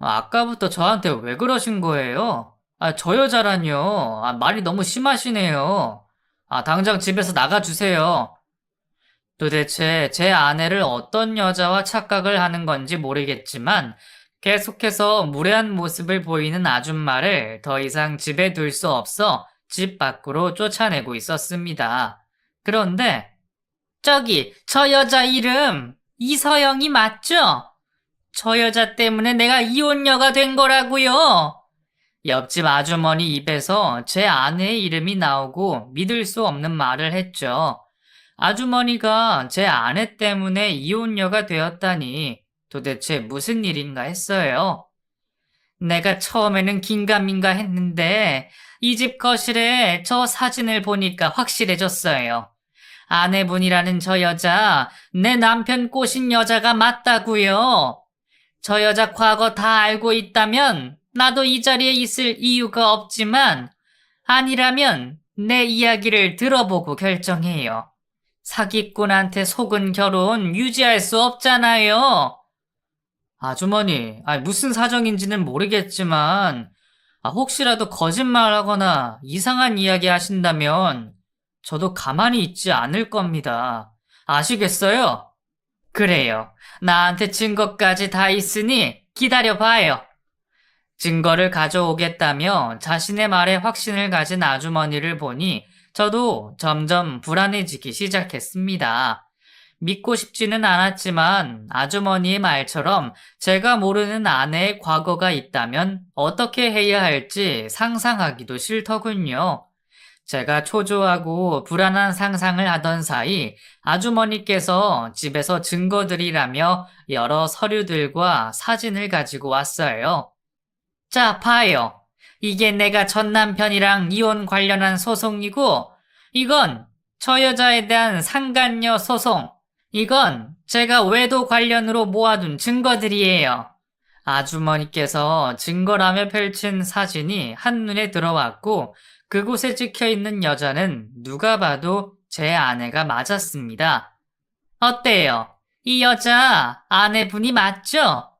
아까부터 저한테 왜 그러신 거예요? 저 여자라뇨. 말이 너무 심하시네요. 당장 집에서 나가주세요. 도대체 제 아내를 어떤 여자와 착각을 하는 건지 모르겠지만 계속해서 무례한 모습을 보이는 아줌마를 더 이상 집에 둘 수 없어 집 밖으로 쫓아내고 있었습니다. 그런데 저기 저 여자 이름 이서영이 맞죠? 저 여자 때문에 내가 이혼녀가 된 거라고요. 옆집 아주머니 입에서 제 아내의 이름이 나오고 믿을 수 없는 말을 했죠. 아주머니가 제 아내 때문에 이혼녀가 되었다니 도대체 무슨 일인가 했어요. 내가 처음에는 긴가민가 했는데 이 집 거실에 저 사진을 보니까 확실해졌어요. 아내분이라는 저 여자, 내 남편 꼬신 여자가 맞다고요. 저 여자 과거 다 알고 있다면 나도 이 자리에 있을 이유가 없지만 아니라면 내 이야기를 들어보고 결정해요. 사기꾼한테 속은 결혼 유지할 수 없잖아요. 아주머니, 무슨 사정인지는 모르겠지만, 혹시라도 거짓말하거나 이상한 이야기 하신다면, 저도 가만히 있지 않을 겁니다. 아시겠어요? 그래요. 나한테 증거까지 다 있으니 기다려봐요. 증거를 가져오겠다며 자신의 말에 확신을 가진 아주머니를 보니 저도 점점 불안해지기 시작했습니다. 믿고 싶지는 않았지만 아주머니의 말처럼 제가 모르는 아내의 과거가 있다면 어떻게 해야 할지 상상하기도 싫더군요. 제가 초조하고 불안한 상상을 하던 사이 아주머니께서 집에서 증거들이라며 여러 서류들과 사진을 가지고 왔어요. 자, 봐요. 이게 내가 전 남편이랑 이혼 관련한 소송이고, 이건 저 여자에 대한 상간녀 소송, 이건 제가 외도 관련으로 모아둔 증거들이에요. 아주머니께서 증거라며 펼친 사진이 한눈에 들어왔고, 그곳에 찍혀 있는 여자는 누가 봐도 제 아내가 맞았습니다. 어때요? 이 여자 아내분이 맞죠?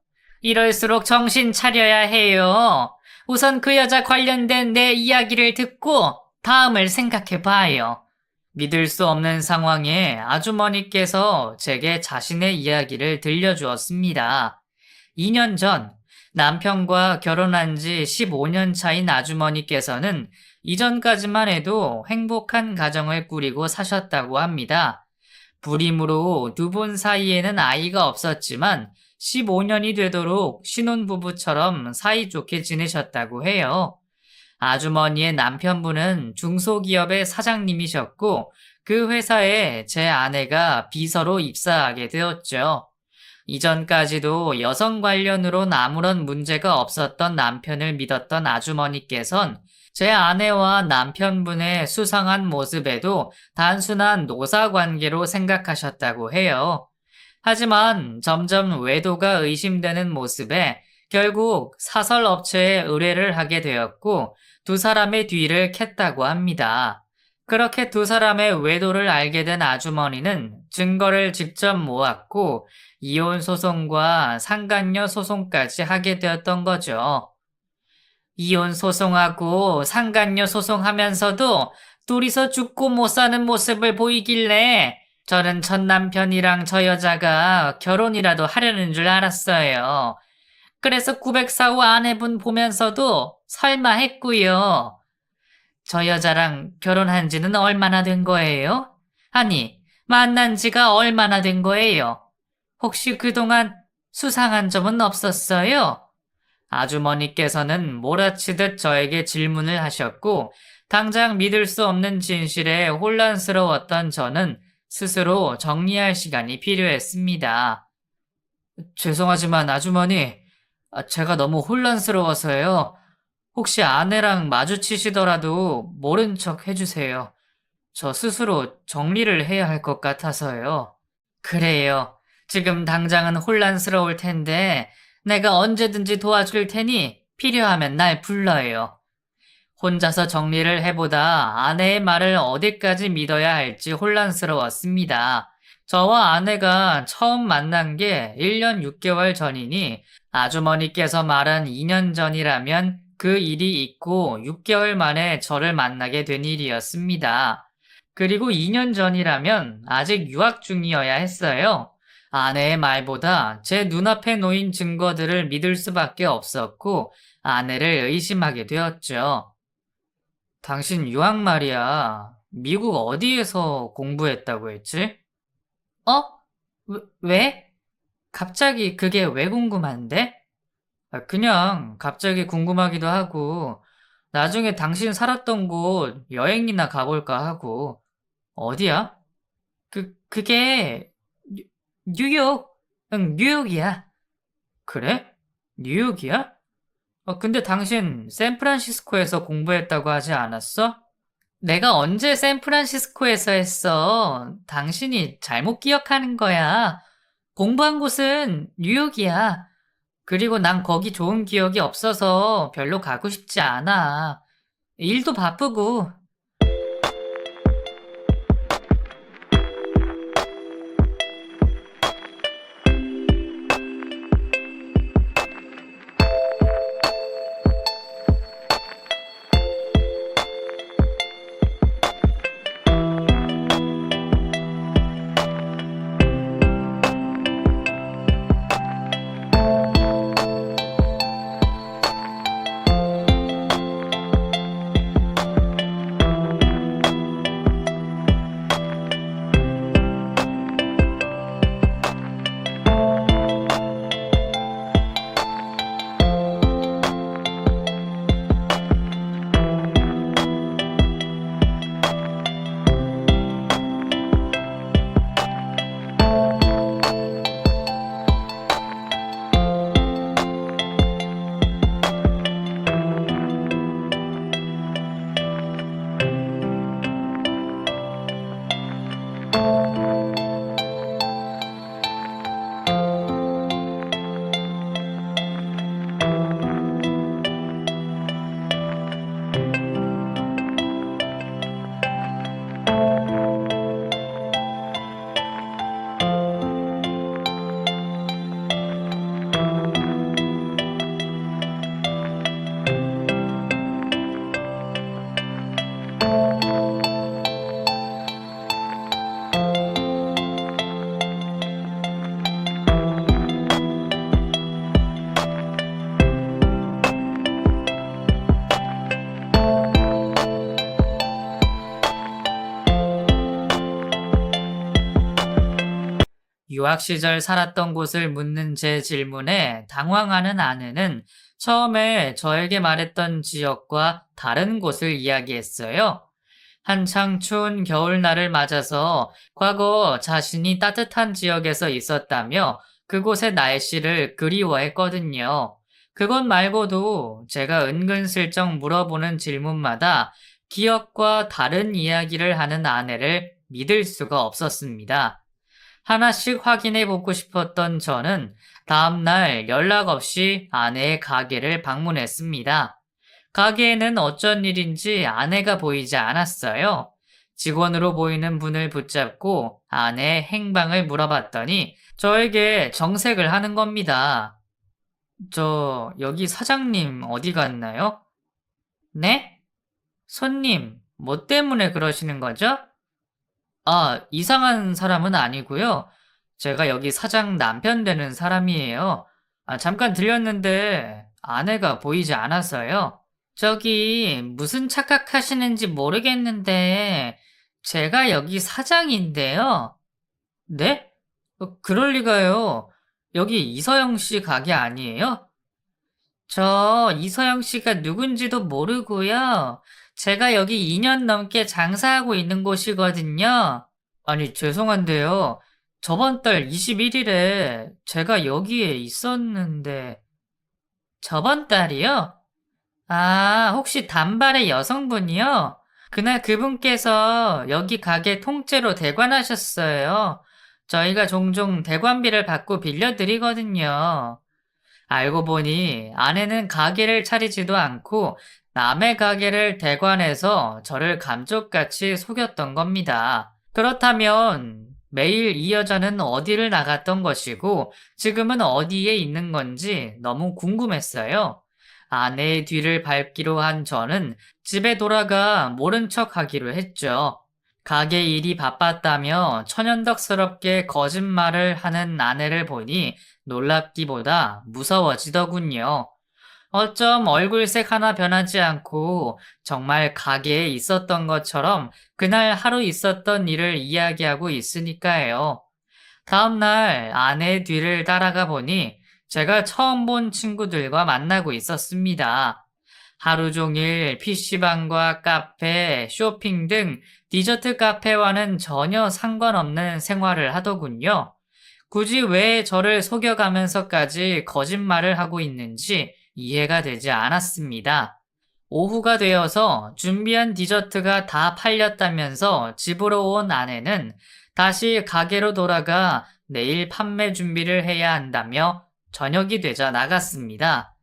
이럴수록 정신 차려야 해요. 우선 그 여자 관련된 내 이야기를 듣고 다음을 생각해 봐요. 믿을 수 없는 상황에 아주머니께서 제게 자신의 이야기를 들려주었습니다. 2년 전 남편과 결혼한 지 15년 차인 아주머니께서는 이전까지만 해도 행복한 가정을 꾸리고 사셨다고 합니다. 불임으로 두 분 사이에는 아이가 없었지만 15년이 되도록 신혼부부처럼 사이좋게 지내셨다고 해요. 아주머니의 남편분은 중소기업의 사장님이셨고 그 회사에 제 아내가 비서로 입사하게 되었죠. 이전까지도 여성 관련으로 아무런 문제가 없었던 남편을 믿었던 아주머니께선 제 아내와 남편분의 수상한 모습에도 단순한 노사관계로 생각하셨다고 해요. 하지만 점점 외도가 의심되는 모습에 결국 사설업체에 의뢰를 하게 되었고 두 사람의 뒤를 캤다고 합니다. 그렇게 두 사람의 외도를 알게 된 아주머니는 증거를 직접 모았고 이혼 소송과 상간녀 소송까지 하게 되었던 거죠. 이혼 소송하고 상간녀 소송하면서도 둘이서 죽고 못 사는 모습을 보이길래 저는 전 남편이랑 저 여자가 결혼이라도 하려는 줄 알았어요. 그래서 904호 아내분 보면서도 설마 했고요. 저 여자랑 결혼한 지는 얼마나 된 거예요? 아니, 만난 지가 얼마나 된 거예요? 혹시 그동안 수상한 점은 없었어요? 아주머니께서는 몰아치듯 저에게 질문을 하셨고 당장 믿을 수 없는 진실에 혼란스러웠던 저는 스스로 정리할 시간이 필요했습니다. 죄송하지만 아주머니, 제가 너무 혼란스러워서요. 혹시 아내랑 마주치시더라도 모른 척 해주세요. 저 스스로 정리를 해야 할 것 같아서요. 그래요. 지금 당장은 혼란스러울 텐데 내가 언제든지 도와줄 테니 필요하면 날 불러요. 혼자서 정리를 해보다 아내의 말을 어디까지 믿어야 할지 혼란스러웠습니다. 저와 아내가 처음 만난 게 1년 6개월 전이니 아주머니께서 말한 2년 전이라면 그 일이 있고 6개월 만에 저를 만나게 된 일이었습니다. 그리고 2년 전이라면 아직 유학 중이어야 했어요. 아내의 말보다 제 눈앞에 놓인 증거들을 믿을 수밖에 없었고 아내를 의심하게 되었죠. 당신 유학 말이야. 미국 어디에서 공부했다고 했지? 어? 왜? 갑자기 그게 왜 궁금한데? 그냥 갑자기 궁금하기도 하고 나중에 당신 살았던 곳 여행이나 가볼까 하고. 어디야? 그게 뉴- 뉴욕. 응, 뉴욕이야. 그래? 뉴욕이야? 근데 당신 샌프란시스코에서 공부했다고 하지 않았어? 내가 언제 샌프란시스코에서 했어? 당신이 잘못 기억하는 거야. 공부한 곳은 뉴욕이야. 그리고 난 거기 좋은 기억이 없어서 별로 가고 싶지 않아. 일도 바쁘고. 유학 시절 살았던 곳을 묻는 제 질문에 당황하는 아내는 처음에 저에게 말했던 지역과 다른 곳을 이야기했어요. 한창 추운 겨울날을 맞아서 과거 자신이 따뜻한 지역에서 있었다며 그곳의 날씨를 그리워했거든요. 그것 말고도 제가 은근슬쩍 물어보는 질문마다 기억과 다른 이야기를 하는 아내를 믿을 수가 없었습니다. 하나씩 확인해 보고 싶었던 저는 다음날 연락 없이 아내의 가게를 방문했습니다. 가게에는 어쩐 일인지 아내가 보이지 않았어요. 직원으로 보이는 분을 붙잡고 아내의 행방을 물어봤더니 저에게 정색을 하는 겁니다. 여기 사장님 어디 갔나요? 네? 손님, 뭐 때문에 그러시는 거죠? 이상한 사람은 아니고요. 제가 여기 사장 남편 되는 사람이에요. 잠깐 들렸는데 아내가 보이지 않아서요. 저기 무슨 착각하시는지 모르겠는데 제가 여기 사장인데요. 네? 그럴 리가요. 여기 이서영 씨 가게 아니에요? 저 이서영 씨가 누군지도 모르고요. 제가 여기 2년 넘게 장사하고 있는 곳이거든요. 아니, 죄송한데요. 저번 달 21일에 제가 여기에 있었는데, 저번 달이요? 혹시 단발의 여성분이요? 그날 그분께서 여기 가게 통째로 대관하셨어요. 저희가 종종 대관비를 받고 빌려드리거든요. 알고 보니 아내는 가게를 차리지도 않고 남의 가게를 대관해서 저를 감쪽같이 속였던 겁니다. 그렇다면 매일 이 여자는 어디를 나갔던 것이고 지금은 어디에 있는 건지 너무 궁금했어요. 아내의 뒤를 밟기로 한 저는 집에 돌아가 모른 척 하기로 했죠. 가게 일이 바빴다며 천연덕스럽게 거짓말을 하는 아내를 보니 놀랍기보다 무서워지더군요. 어쩜 얼굴색 하나 변하지 않고 정말 가게에 있었던 것처럼 그날 하루 있었던 일을 이야기하고 있으니까요. 다음날 아내의 뒤를 따라가 보니 제가 처음 본 친구들과 만나고 있었습니다. 하루 종일 PC방과 카페, 쇼핑 등 디저트 카페와는 전혀 상관없는 생활을 하더군요. 굳이 왜 저를 속여가면서까지 거짓말을 하고 있는지 이해가 되지 않았습니다. 오후가 되어서 준비한 디저트가 다 팔렸다면서 집으로 온 아내는 다시 가게로 돌아가 내일 판매 준비를 해야 한다며 저녁이 되자 나갔습니다.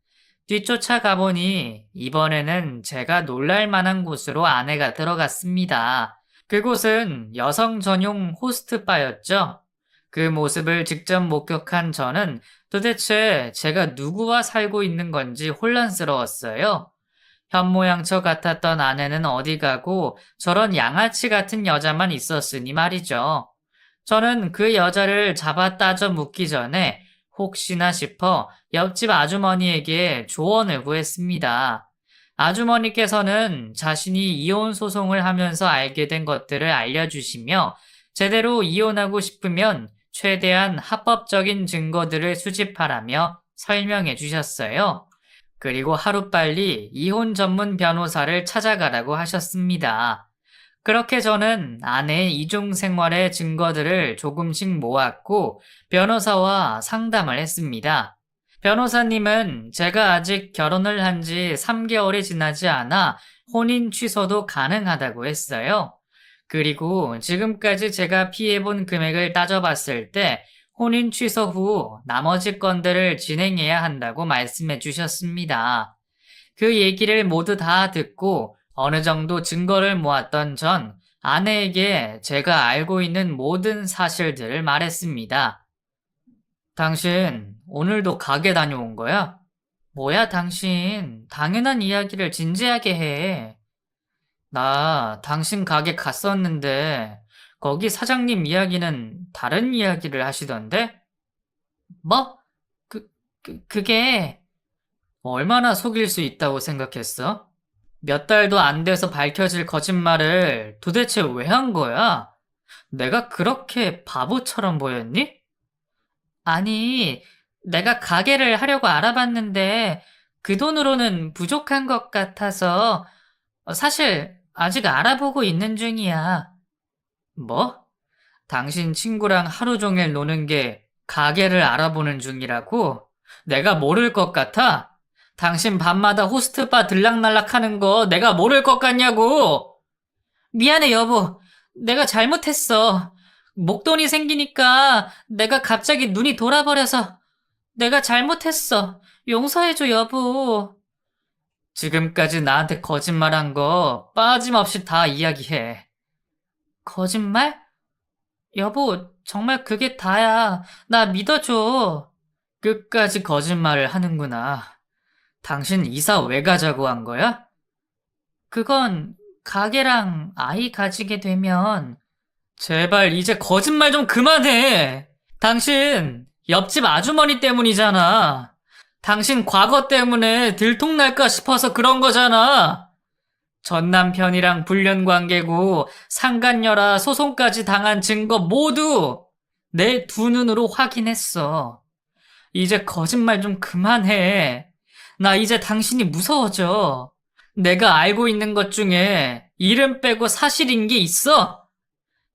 뒤쫓아 가보니 이번에는 제가 놀랄 만한 곳으로 아내가 들어갔습니다. 그곳은 여성 전용 호스트바였죠. 그 모습을 직접 목격한 저는 도대체 제가 누구와 살고 있는 건지 혼란스러웠어요. 현모양처 같았던 아내는 어디 가고 저런 양아치 같은 여자만 있었으니 말이죠. 저는 그 여자를 잡아 따져 묻기 전에 혹시나 싶어 옆집 아주머니에게 조언을 구했습니다. 아주머니께서는 자신이 이혼 소송을 하면서 알게 된 것들을 알려주시며 제대로 이혼하고 싶으면 최대한 합법적인 증거들을 수집하라며 설명해 주셨어요. 그리고 하루빨리 이혼 전문 변호사를 찾아가라고 하셨습니다. 그렇게 저는 아내의 이중 생활의 증거들을 조금씩 모았고 변호사와 상담을 했습니다. 변호사님은 제가 아직 결혼을 한 지 3개월이 지나지 않아 혼인 취소도 가능하다고 했어요. 그리고 지금까지 제가 피해본 금액을 따져봤을 때 혼인 취소 후 나머지 건들을 진행해야 한다고 말씀해 주셨습니다. 그 얘기를 모두 다 듣고 어느 정도 증거를 모았던 전 아내에게 제가 알고 있는 모든 사실들을 말했습니다. 당신 오늘도 가게 다녀온 거야? 뭐야 당신 당연한 이야기를 진지하게 해. 나 당신 가게 갔었는데 거기 사장님 이야기는 다른 이야기를 하시던데? 뭐? 그게 얼마나 속일 수 있다고 생각했어? 몇 달도 안 돼서 밝혀질 거짓말을 도대체 왜 한 거야? 내가 그렇게 바보처럼 보였니? 아니, 내가 가게를 하려고 알아봤는데 그 돈으로는 부족한 것 같아서 사실 아직 알아보고 있는 중이야. 뭐? 당신 친구랑 하루 종일 노는 게 가게를 알아보는 중이라고? 내가 모를 것 같아? 당신 밤마다 호스트바 들락날락 하는 거 내가 모를 것 같냐고! 미안해, 여보. 내가 잘못했어. 목돈이 생기니까 내가 갑자기 눈이 돌아버려서 내가 잘못했어. 용서해줘, 여보. 지금까지 나한테 거짓말한 거 빠짐없이 다 이야기해. 거짓말? 여보, 정말 그게 다야. 나 믿어줘. 끝까지 거짓말을 하는구나. 당신 이사 왜 가자고 한 거야? 그건 가게랑 아이 가지게 되면 제발 이제 거짓말 좀 그만해. 당신 옆집 아주머니 때문이잖아. 당신 과거 때문에 들통날까 싶어서 그런 거잖아. 전 남편이랑 불륜 관계고 상간녀라 소송까지 당한 증거 모두 내 두 눈으로 확인했어. 이제 거짓말 좀 그만해. 나 이제 당신이 무서워져. 내가 알고 있는 것 중에 이름 빼고 사실인 게 있어?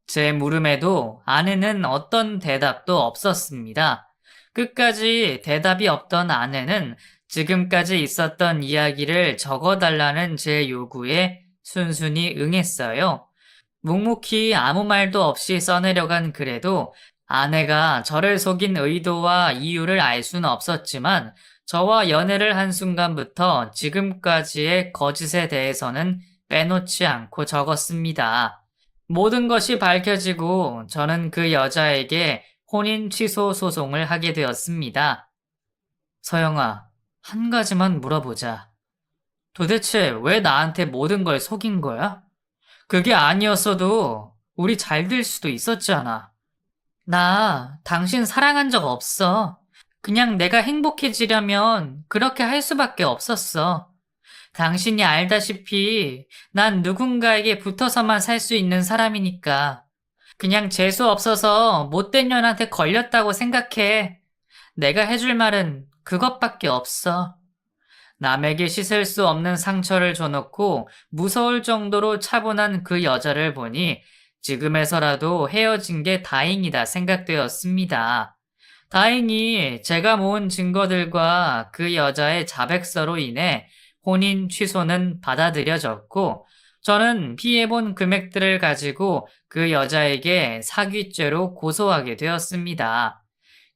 제 물음에도 아내는 어떤 대답도 없었습니다. 끝까지 대답이 없던 아내는 지금까지 있었던 이야기를 적어달라는 제 요구에 순순히 응했어요. 묵묵히 아무 말도 없이 써내려간 글에도 아내가 저를 속인 의도와 이유를 알 수는 없었지만 저와 연애를 한 순간부터 지금까지의 거짓에 대해서는 빼놓지 않고 적었습니다. 모든 것이 밝혀지고 저는 그 여자에게 혼인 취소 소송을 하게 되었습니다. 서영아, 한 가지만 물어보자. 도대체 왜 나한테 모든 걸 속인 거야? 그게 아니었어도 우리 잘 될 수도 있었잖아. 나 당신 사랑한 적 없어. 그냥 내가 행복해지려면 그렇게 할 수밖에 없었어. 당신이 알다시피 난 누군가에게 붙어서만 살 수 있는 사람이니까. 그냥 재수 없어서 못된 년한테 걸렸다고 생각해. 내가 해줄 말은 그것밖에 없어. 남에게 씻을 수 없는 상처를 줘놓고 무서울 정도로 차분한 그 여자를 보니 지금에서라도 헤어진 게 다행이다 생각되었습니다. 다행히 제가 모은 증거들과 그 여자의 자백서로 인해 혼인 취소는 받아들여졌고 저는 피해본 금액들을 가지고 그 여자에게 사기죄로 고소하게 되었습니다.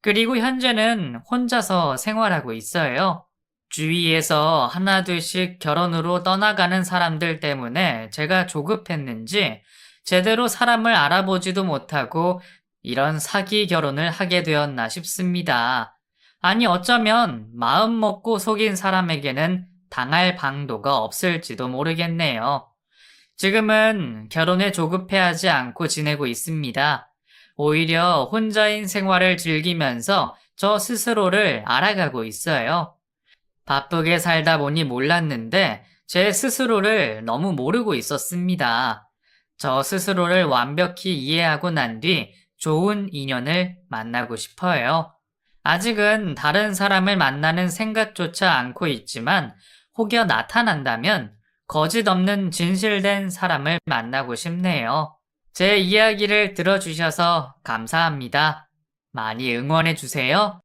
그리고 현재는 혼자서 생활하고 있어요. 주위에서 하나둘씩 결혼으로 떠나가는 사람들 때문에 제가 조급했는지 제대로 사람을 알아보지도 못하고 이런 사기 결혼을 하게 되었나 싶습니다. 아니 어쩌면 마음 먹고 속인 사람에게는 당할 방도가 없을지도 모르겠네요. 지금은 결혼에 조급해하지 않고 지내고 있습니다. 오히려 혼자인 생활을 즐기면서 저 스스로를 알아가고 있어요. 바쁘게 살다 보니 몰랐는데 제 스스로를 너무 모르고 있었습니다. 저 스스로를 완벽히 이해하고 난 뒤 좋은 인연을 만나고 싶어요. 아직은 다른 사람을 만나는 생각조차 않고 있지만 혹여 나타난다면 거짓 없는 진실된 사람을 만나고 싶네요. 제 이야기를 들어주셔서 감사합니다. 많이 응원해 주세요.